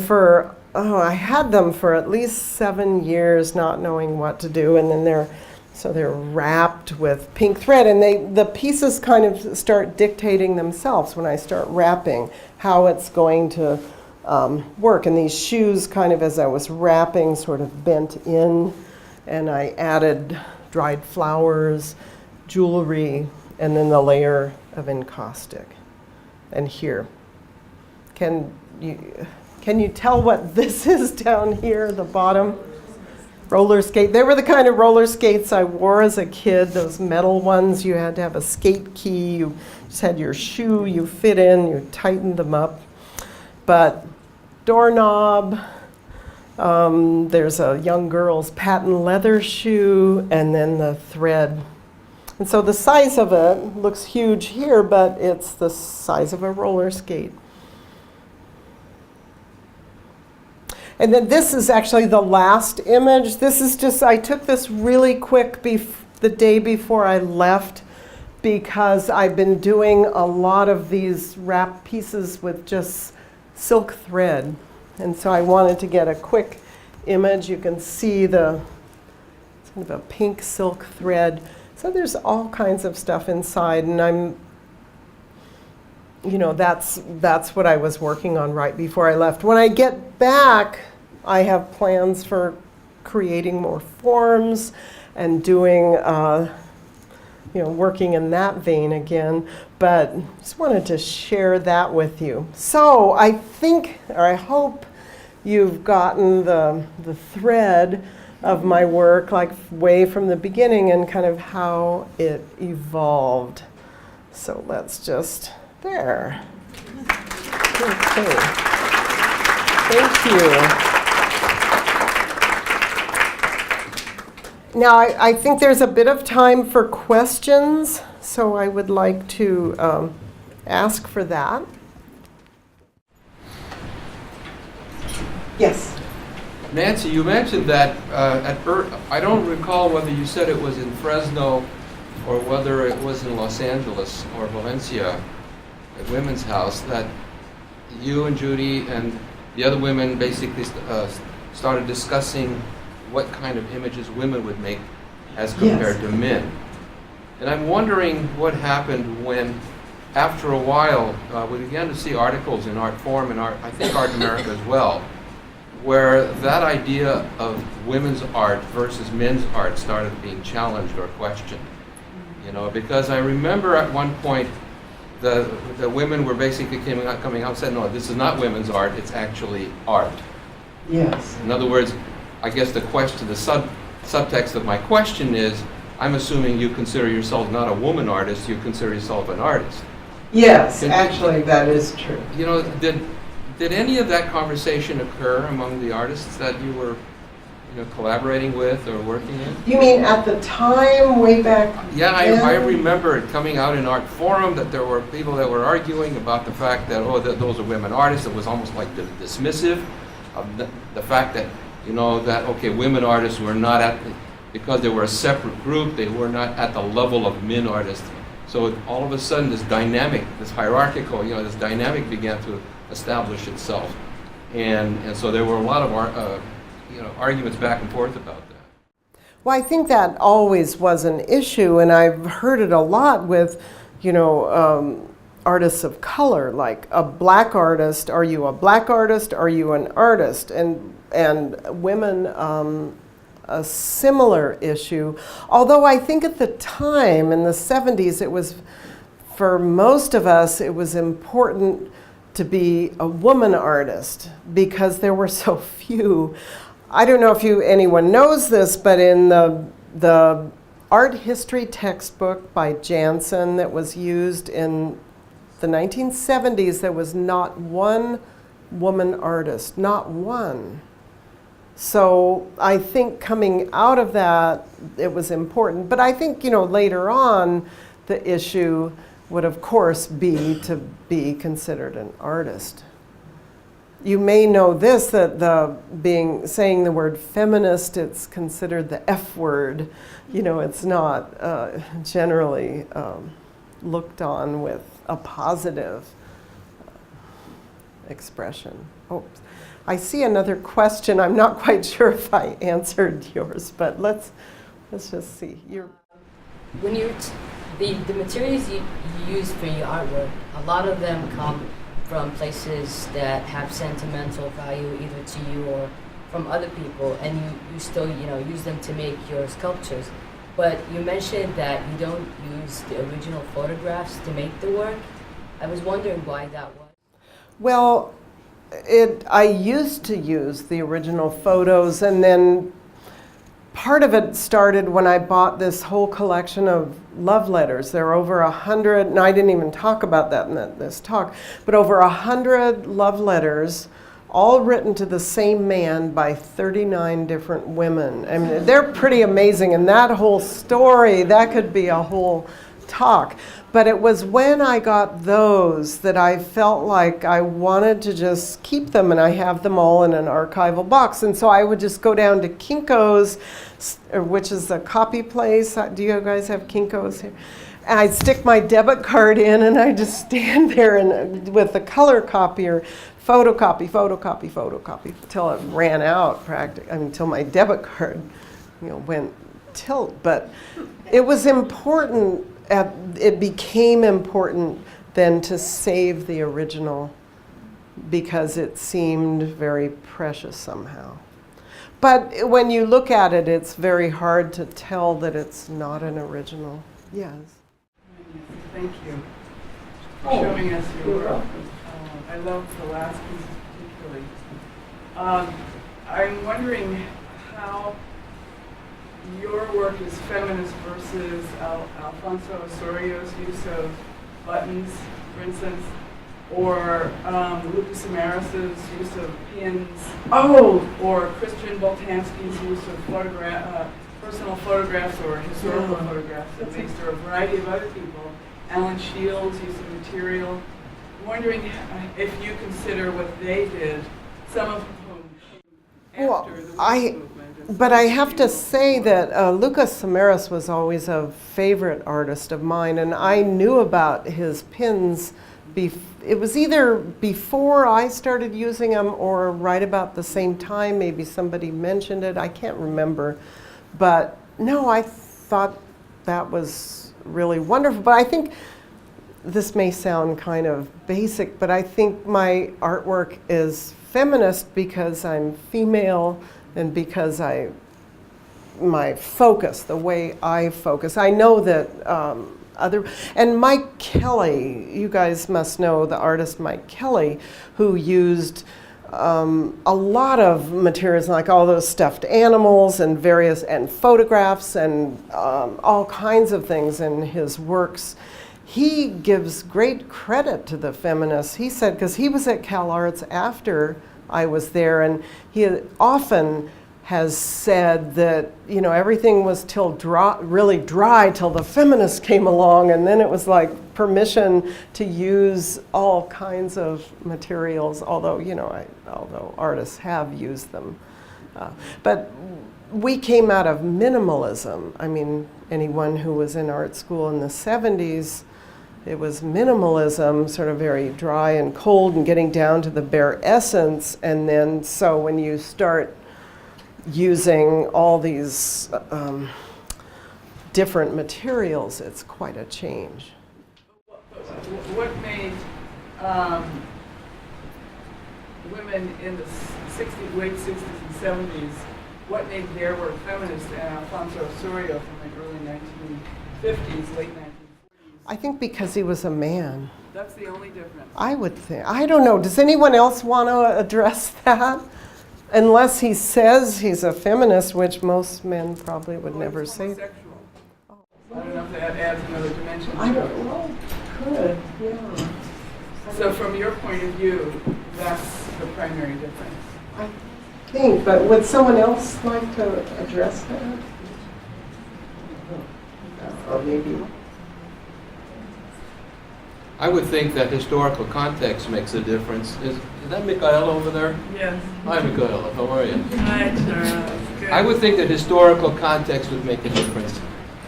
I had them for at least 7 years, not knowing what to do. And then they're wrapped with pink thread. And the pieces kind of start dictating themselves when I start wrapping how it's going to work. And these shoes kind of, as I was wrapping, sort of bent in. And I added dried flowers, jewelry, and then the layer of encaustic. And here, can you tell what this is down here, the bottom? Roller skate. They were the kind of roller skates I wore as a kid, those metal ones. You had to have a skate key. You just had your shoe you fit in, you tightened them up. But doorknob, there's a young girl's patent leather shoe, and then the thread. And so the size of it looks huge here, but it's the size of a roller skate. And then this is actually the last image. This is just, I took this really quick the day before I left because I've been doing a lot of these wrap pieces with just silk thread. And so I wanted to get a quick image. You can see it's kind of a pink silk thread. So there's all kinds of stuff inside, and that's what I was working on right before I left. When I get back, I have plans for creating more forms and doing, working in that vein again, but just wanted to share that with you. So I think, or I hope you've gotten the thread of my work, like way from the beginning, and kind of how it evolved. So let's just, there. Okay. Thank you. Now, I think there's a bit of time for questions, so I would like to ask for that. Yes? Nancy, you mentioned that at Birth, I don't recall whether you said it was in Fresno or whether it was in Los Angeles or Valencia at Women's House, that you and Judy and the other women basically started discussing what kind of images women would make as compared to men. And I'm wondering what happened when, after a while, we began to see articles in Art Forum and I think Art America as well, where that idea of women's art versus men's art started being challenged or questioned. You know, because I remember at one point the women were basically coming out and said, no, this is not women's art, it's actually art. Yes. In other words, I guess the question, the subtext of my question is, I'm assuming you consider yourself not a woman artist, you consider yourself an artist. Yes, actually that is true. You know, did any of that conversation occur among the artists that you were, you know, collaborating with or working in? You mean at the time, way back? Yeah, I remember it coming out in Art Forum that there were people that were arguing about the fact that, oh, those are women artists. It was almost like dismissive of the fact that, you know, that, okay, women artists were not because they were a separate group, they were not at the level of men artists. So all of a sudden this dynamic, this hierarchical, you know, this dynamic began to establish itself. And so there were a lot of you know, arguments back and forth about that. Well, I think that always was an issue, and I've heard it a lot with, you know, artists of color, like a black artist, are you a black artist, are you an artist? And women, a similar issue. Although I think at the time, in the 70s, it was, for most of us, it was important to be a woman artist because there were so few. I don't know if anyone knows this, but in the art history textbook by Jansen that was used in the 1970s, there was not one woman artist, not one. So I think coming out of that, it was important. But I think, you know, later on, the issue would, of course, be to be considered an artist. You may know this, that saying the word feminist, it's considered the F word. You know, it's not generally looked on with a positive expression. Oh, I see another question. I'm not quite sure if I answered yours, but let's just see. When the materials you use for your artwork, a lot of them come from places that have sentimental value either to you or from other people, and you still, you know, use them to make your sculptures. But you mentioned that you don't use the original photographs to make the work. I was wondering why that was. Well, I used to use the original photos, and then part of it started when I bought this whole collection of love letters. There are over 100, and I didn't even talk about that in this talk, but over 100 love letters, all written to the same man by 39 different women. I mean, they're pretty amazing, and that whole story, that could be a whole talk. But it was when I got those that I felt like I wanted to just keep them, and I have them all in an archival box. And so I would just go down to Kinko's, which is a copy place. Do you guys have Kinko's here? And I'd stick my debit card in, and I'd just stand there and with the color copier, photocopy, photocopy, photocopy, till it ran out practically. I mean, till my debit card, you know, went tilt. But it was important. It became important then to save the original because it seemed very precious somehow. But when you look at it, it's very hard to tell that it's not an original. Yes. Thank you for showing us your work. I love the last piece particularly. I'm wondering how your work is feminist versus Alfonso Osorio's use of buttons, for instance, or Lucas Samaris's use of pins, or Christian Boltanski's use of personal photographs or historical photographs that makes there a variety of other people. Alan Shields' use of material. I'm wondering if you consider what they did, some of whom came after the women's movement. But I have to say that Lucas Samaris was always a favorite artist of mine, and I knew about his pins. It was either before I started using them or right about the same time. Maybe somebody mentioned it. I can't remember. But no, I thought that was really wonderful. But I think this may sound kind of basic, but I think my artwork is feminist because I'm female and because my focus, the way I focus. I know that and Mike Kelly, you guys must know the artist Mike Kelly, who used a lot of materials, like all those stuffed animals and photographs and all kinds of things in his works. He gives great credit to the feminists. He said, because he was at Cal Arts after I was there, and he often has said that, you know, everything was really dry till the feminists came along, and then it was like permission to use all kinds of materials, although, you know, although artists have used them. But we came out of minimalism. I mean, anyone who was in art school in the 70s, it was minimalism, sort of very dry and cold and getting down to the bare essence. And then, so when you start using all these different materials, it's quite a change. What made women in the late 60s and 70s, what made their work feminist, and Alfonso Osorio from the early 1950s, late 1940s? I think because he was a man. That's the only difference. I would think. I don't know. Does anyone else want to address that? Unless he says he's a feminist, which most men probably would never say. Homosexual. I don't know if that adds another dimension to I it. don't know. Could, yeah. So from your point of view, that's the primary difference. I think, but would someone else like to address that? Or maybe. I would think that historical context makes a difference. Is that Michaela over there? Yes. Hi, Michaela. How are you? Hi, Charles. Good. I would think that historical context would make a difference.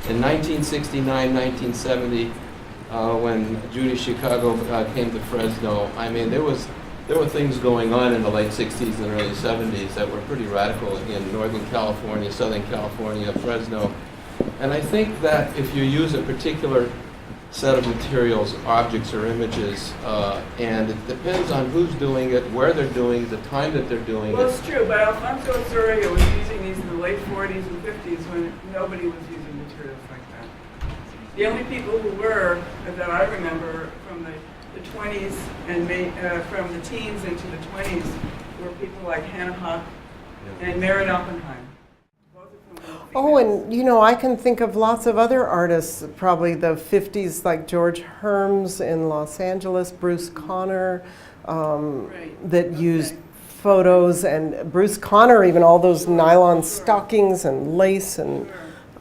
In 1969, 1970, when Judy Chicago came to Fresno, I mean, there were things going on in the late 60s and early 70s that were pretty radical in Northern California, Southern California, Fresno. And I think that if you use a particular set of materials, objects, or images, and it depends on who's doing it, where they're doing it, the time that they're doing Well, it. it's true, but Alfonso Osorio was using these in the late 40s and 50s when nobody was using materials like that. The only people who were, that I remember from the 20s and from the teens into the 20s, were people like Hannah Hock and Merritt Oppenheim. Oh, and you know, I can think of lots of other artists, probably the 50s, like George Herms in Los Angeles, Bruce Conner, that used photos, and Bruce Conner, even all those nylon stockings and lace, and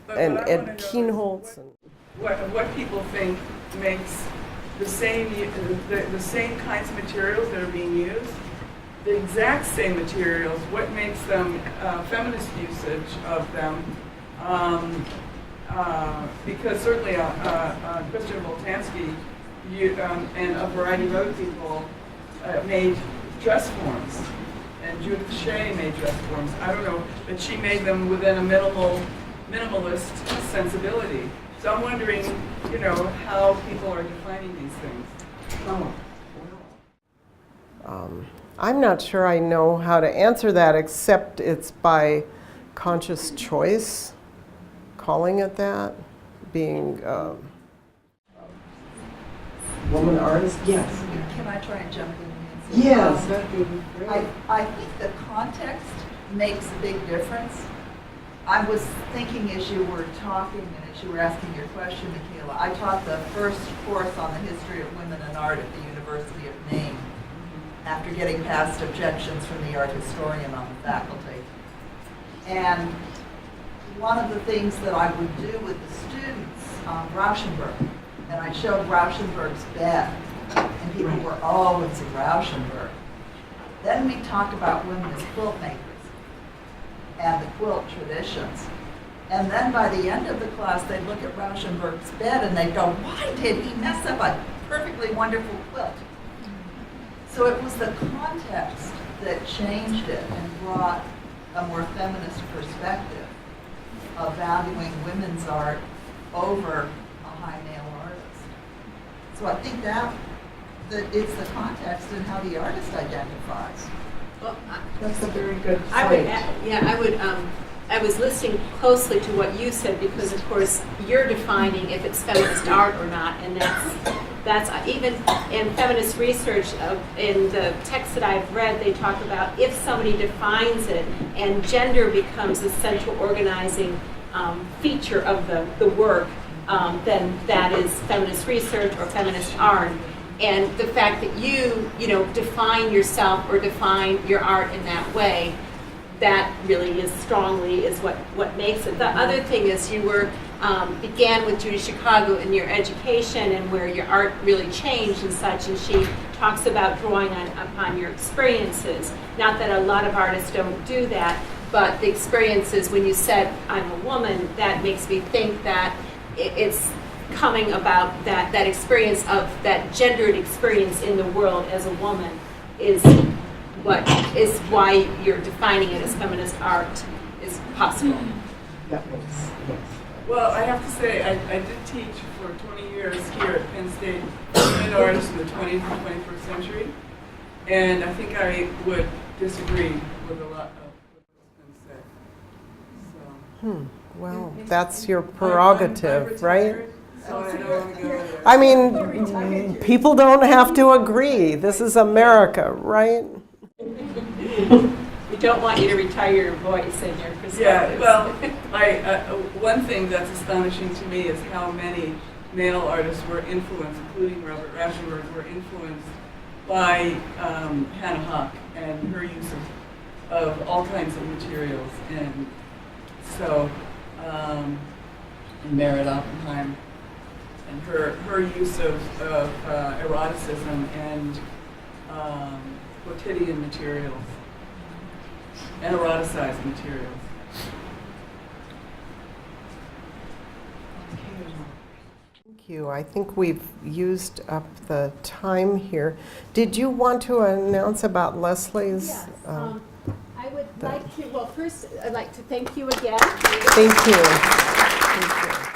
Ed Kienholz. What people think makes the same kinds of materials that are being used, the exact same materials, what makes them feminist usage of them, because certainly Christian Boltanski and a variety of other people made dress forms, and Judith Shea made dress forms. I don't know, but she made them within a minimalist sensibility. So I'm wondering, you know, how people are defining these things. I'm not sure I know how to answer that, except it's by conscious choice, calling it that, being woman artist. Yes. Can I try and jump in? And Yes, that'd be great. I think the context makes a big difference. I was thinking as you were talking and as you were asking your question, Michaela, I taught the first course on the history of women in art at the University of Maine after getting past objections from the art historian on the faculty. And one of the things that I would do with the students, Rauschenberg, and I showed Rauschenberg's bed, and people were, oh, it's a Rauschenberg. Then we talked about women as quilt makers and the quilt traditions. And then by the end of the class, they'd look at Rauschenberg's bed and they'd go, why did he mess up a perfectly wonderful quilt? So it was the context that changed it and brought a more feminist perspective of valuing women's art over a high male artist. So I think that it's the context and how the artist identifies. Well, That's a very good point. I was listening closely to what you said because, of course, you're defining if it's feminist art or not, and that's even in feminist research. In the text that I've read, they talk about if somebody defines it and gender becomes the central organizing feature of the work, then that is feminist research or feminist art. And the fact that you define yourself or define your art in that way, that really is what makes it. The other thing is you began with Judy Chicago in your education and where your art really changed and such, and she talks about drawing upon your experiences. Not that a lot of artists don't do that, but the experiences, when you said, I'm a woman, that makes me think that it's coming about that experience of that gendered experience in the world as a woman is why you're defining it as feminist art is possible. That makes sense. Well, I have to say, I did teach for 20 years here at Penn State women artists in the 20th and 21st century, and I think I would disagree with a lot of what's been said. So. Well, that's your prerogative, I'm right? retired, so I don't want to go there. I mean, people don't have to agree. This is America, right? We don't want you to retire your voice and your perspectives. Yeah, well, one thing that's astonishing to me is how many male artists were influenced, including Robert Rauschenberg, were influenced by Hannah Hock and her use of all kinds of materials. And so, and Merritt Oppenheim, and her use of eroticism and quotidian materials and eroticized materials. Thank you. I think we've used up the time here. Did you want to announce about Leslie's? Yes. I would like to, well, first, I'd like to thank you again. Thank you. Thank you.